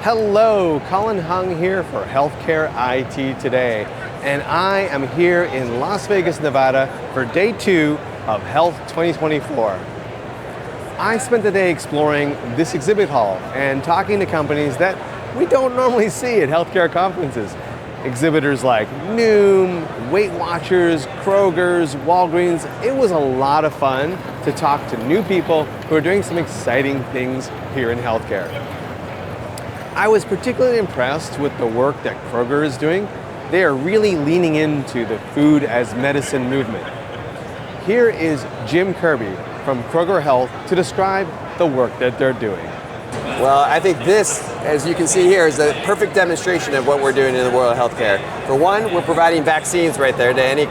Hello, Colin Hung here for Healthcare IT Today, and I am here in Las Vegas, Nevada for day 2 of Health 2024. I spent the day exploring this exhibit hall and talking to companies that we don't normally see at healthcare conferences. Exhibitors like Noom, Weight Watchers, Kroger's, Walgreens. It was a lot of fun to talk to new people who are doing some exciting things here in healthcare. I was particularly impressed with the work that Kroger is doing. They are really leaning into the food as medicine movement. Here is Jim Kirby from Kroger Health to describe the work that they're doing. Well, I think this, as you can see here, is a perfect demonstration of what we're doing in the world of healthcare. For one, we're providing vaccines right there to any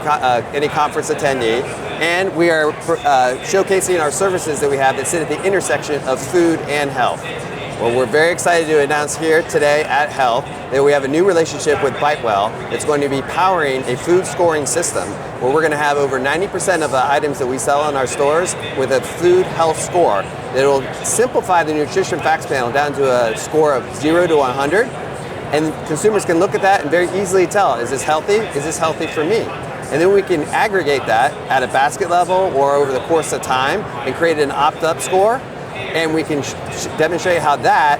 conference attendee, and we are showcasing our services that we have that sit at the intersection of food and health. Well, we're very excited to announce here today at Health that we have a new relationship with BiteWell that's going to be powering a food scoring system where we're going to have over 90% of the items that we sell in our stores with a food health score that will simplify the nutrition facts panel down to a score of 0 to 100. And consumers can look at that and very easily tell, is this healthy? Is this healthy for me? And then we can aggregate that at a basket level or over the course of time and create an opt-up score. And we can demonstrate how that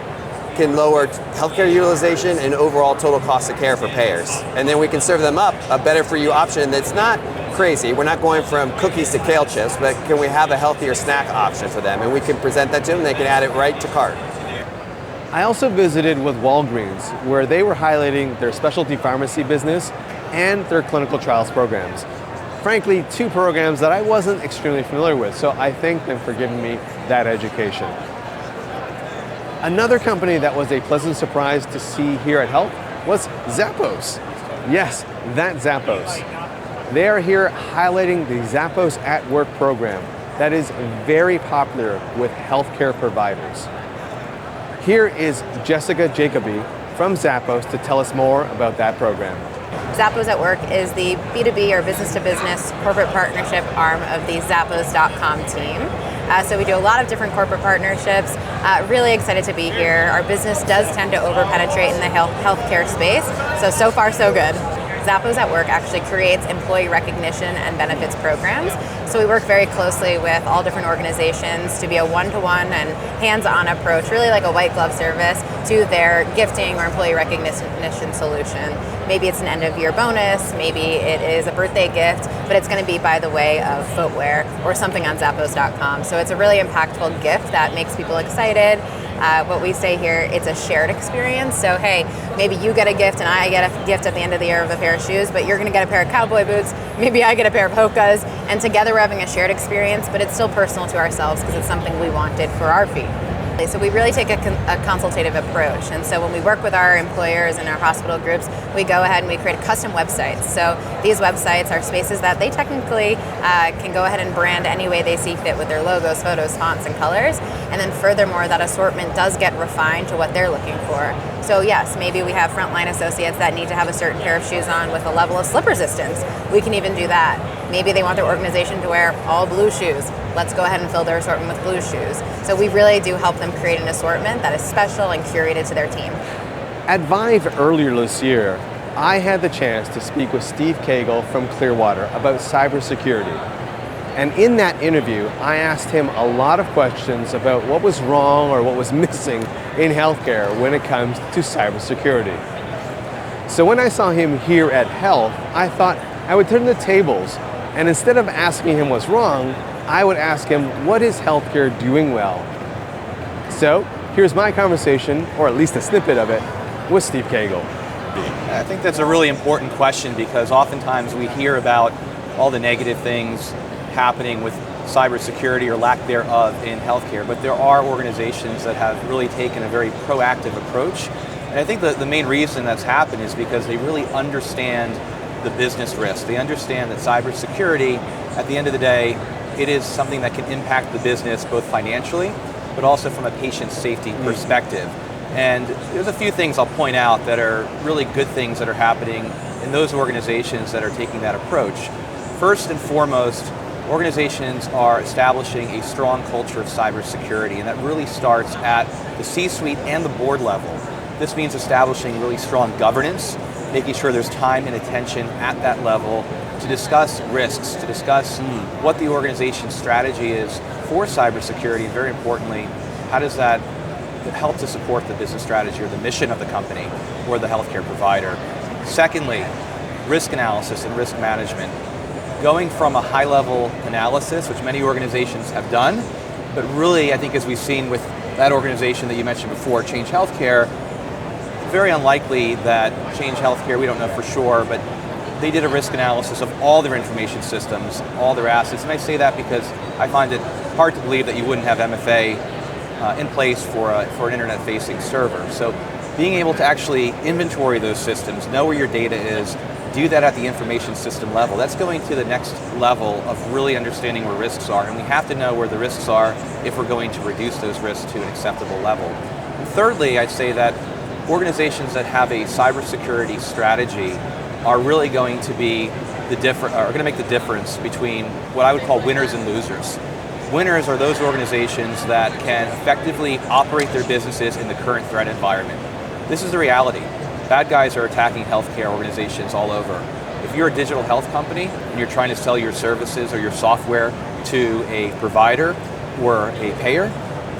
can lower healthcare utilization and overall total cost of care for payers. And then we can serve them up a better for you option that's not crazy. We're not going from cookies to kale chips, but can we have a healthier snack option for them? And we can present that to them and they can add it right to cart. I also visited with Walgreens, where they were highlighting their specialty pharmacy business and their clinical trials programs. Frankly, 2 programs that I wasn't extremely familiar with, so I thank them for giving me that education. Another company that was a pleasant surprise to see here at Health was Zappos. Yes, that Zappos. They are here highlighting the Zappos at Work program that is very popular with healthcare providers. Here is Jessica Jacoby from Zappos to tell us more about that program. Zappos at Work is the B2B or business-to-business corporate partnership arm of the Zappos.com team. So we do a lot of different corporate partnerships. Really excited to be here. Our business does tend to over-penetrate in the healthcare space, so far so good. Zappos at Work actually creates employee recognition and benefits programs. So we work very closely with all different organizations to be a one-to-one and hands-on approach, really like a white glove service to their gifting or employee recognition solution. Maybe it's an end-of-year bonus, maybe it is a birthday gift, but it's going to be by the way of footwear or something on Zappos.com. So it's a really impactful gift that makes people excited. What we say here, it's a shared experience. So hey, maybe you get a gift and I get a gift at the end of the year of a pair of shoes, but you're going to get a pair of cowboy boots. Maybe I get a pair of Hokas, and together we're having a shared experience, but it's still personal to ourselves because it's something we wanted for our feet. So we really take a consultative approach. And so when we work with our employers and our hospital groups, we go ahead and we create custom websites. So these websites are spaces that they technically can go ahead and brand any way they see fit with their logos, photos, fonts, and colors. And then furthermore, that assortment does get refined to what they're looking for. So yes, maybe we have frontline associates that need to have a certain pair of shoes on with a level of slip resistance. We can even do that. Maybe they want their organization to wear all blue shoes. Let's go ahead and fill their assortment with blue shoes. So we really do help them create an assortment that is special and curated to their team. At Vive earlier this year, I had the chance to speak with Steve Cagle from Clearwater about cybersecurity. And in that interview, I asked him a lot of questions about what was wrong or what was missing in healthcare when it comes to cybersecurity. So when I saw him here at Health, I thought I would turn the tables, and instead of asking him what's wrong, I would ask him, what is healthcare doing well? So here's my conversation, or at least a snippet of it, with Steve Cagle. I think that's a really important question because oftentimes we hear about all the negative things happening with cybersecurity or lack thereof in healthcare, but there are organizations that have really taken a very proactive approach. And I think the main reason that's happened is because they really understand the business risk. They understand that cybersecurity, at the end of the day, it is something that can impact the business both financially, but also from a patient safety perspective. And there's a few things I'll point out that are really good things that are happening in those organizations that are taking that approach. First and foremost, organizations are establishing a strong culture of cybersecurity, and that really starts at the C-suite and the board level. This means establishing really strong governance, making sure there's time and attention at that level to discuss risks, to discuss what the organization's strategy is for cybersecurity, and very importantly, how does that help to support the business strategy or the mission of the company or the healthcare provider. Secondly, risk analysis and risk management. Going from a high-level analysis, which many organizations have done, but really I think as we've seen with that organization that you mentioned before, Change Healthcare, very unlikely that Change Healthcare, we don't know for sure, but they did a risk analysis of all their information systems, all their assets. And I say that because I find it hard to believe that you wouldn't have MFA in place for an internet-facing server. So being able to actually inventory those systems, know where your data is, do that at the information system level, that's going to the next level of really understanding where risks are. And we have to know where the risks are if we're going to reduce those risks to an acceptable level. And thirdly, I'd say that organizations that have a cybersecurity strategy are really going to be are going to make the difference between what I would call winners and losers. Winners are those organizations that can effectively operate their businesses in the current threat environment. This is the reality. Bad guys are attacking healthcare organizations all over. If you're a digital health company and you're trying to sell your services or your software to a provider or a payer,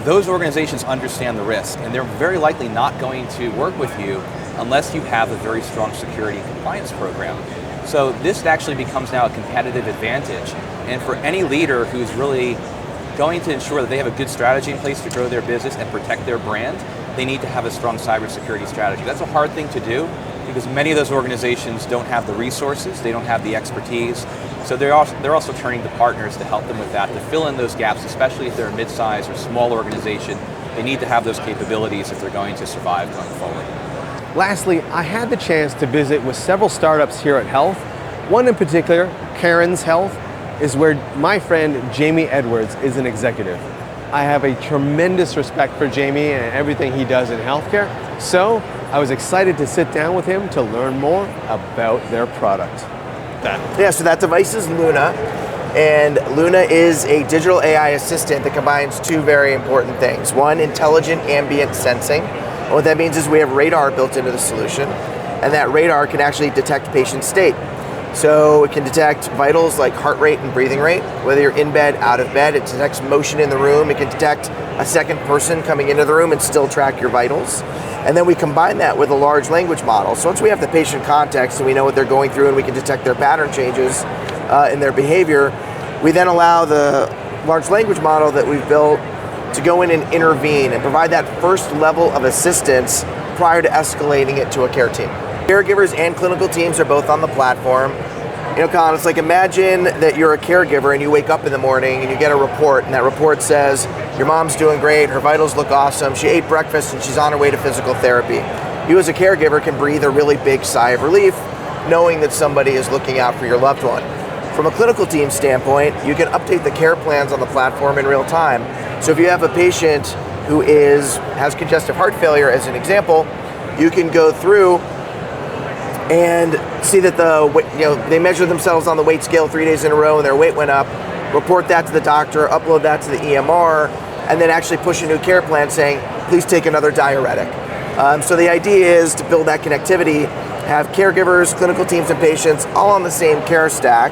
those organizations understand the risk, and they're very likely not going to work with you unless you have a very strong security and compliance program. So this actually becomes now a competitive advantage. And for any leader who's really going to ensure that they have a good strategy in place to grow their business and protect their brand, they need to have a strong cybersecurity strategy. That's a hard thing to do because many of those organizations don't have the resources, they don't have the expertise. So they're also turning to partners to help them with that, to fill in those gaps, especially if they're a mid-size or small organization. They need to have those capabilities if they're going to survive going forward. Lastly, I had the chance to visit with several startups here at Health. One in particular, Karen's Health, is where my friend Jamie Edwards is an executive. I have a tremendous respect for Jamie and everything he does in healthcare, so I was excited to sit down with him to learn more about their product. Yeah, so that device is Luna, and Luna is a digital AI assistant that combines two very important things. One, intelligent ambient sensing. And what that means is we have radar built into the solution, and that radar can actually detect patient state. So it can detect vitals like heart rate and breathing rate, whether you're in bed, out of bed. It detects motion in the room. It can detect a second person coming into the room and still track your vitals. And then we combine that with a large language model. So once we have the patient context and we know what they're going through and we can detect their pattern changes in their behavior, we then allow the large language model that we've built to go in and intervene and provide that first level of assistance prior to escalating it to a care team. Caregivers and clinical teams are both on the platform. You know, Colin, it's like imagine that you're a caregiver and you wake up in the morning and you get a report, and that report says, your mom's doing great, her vitals look awesome, she ate breakfast and she's on her way to physical therapy. You as a caregiver can breathe a really big sigh of relief knowing that somebody is looking out for your loved one. From a clinical team standpoint, you can update the care plans on the platform in real time. So if you have a patient who has congestive heart failure, as an example, you can go through and see that they measure themselves on the weight scale 3 days in a row and their weight went up, report that to the doctor, upload that to the EMR, and then actually push a new care plan saying, please take another diuretic. So the idea is to build that connectivity, have caregivers, clinical teams, and patients all on the same care stack,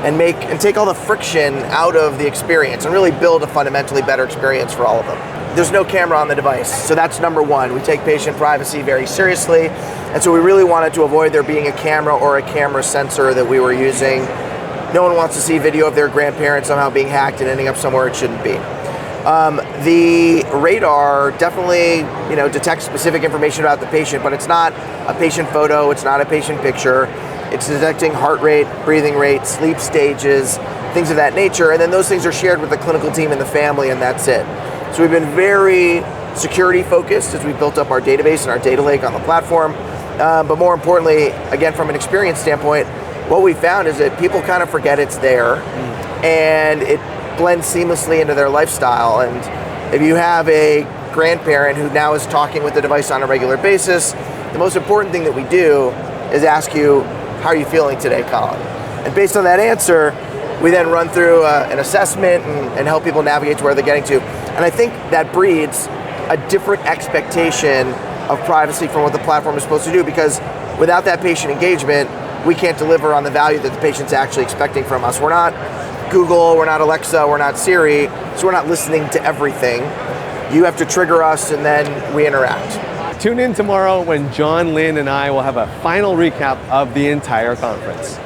and take all the friction out of the experience and really build a fundamentally better experience for all of them. There's no camera on the device, so that's number one. We take patient privacy very seriously, and so we really wanted to avoid there being a camera or a camera sensor that we were using. No one wants to see video of their grandparents somehow being hacked and ending up somewhere it shouldn't be. The radar definitely, detects specific information about the patient, but it's not a patient photo, it's not a patient picture. It's detecting heart rate, breathing rate, sleep stages, things of that nature, and then those things are shared with the clinical team and the family, and that's it. So we've been very security focused as we built up our database and our data lake on the platform, but more importantly, again, from an experience standpoint, what we found is that people kind of forget it's there, and it blends seamlessly into their lifestyle. And if you have a grandparent who now is talking with the device on a regular basis, the most important thing that we do is ask you, how are you feeling today, Colin? And based on that answer, we then run through an assessment and help people navigate to where they're getting to. And I think that breeds a different expectation of privacy from what the platform is supposed to do, because without that patient engagement, we can't deliver on the value that the patient's actually expecting from us. We're not Google, we're not Alexa, we're not Siri, so we're not listening to everything. You have to trigger us and then we interact. Tune in tomorrow when John, Lynn, and I will have a final recap of the entire conference.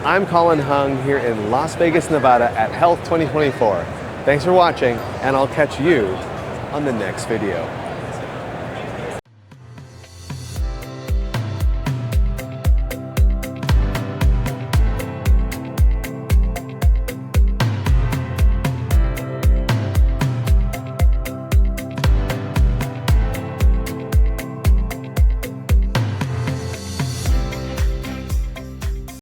I'm Colin Hung here in Las Vegas, Nevada at Health 2024. Thanks for watching, and I'll catch you on the next video.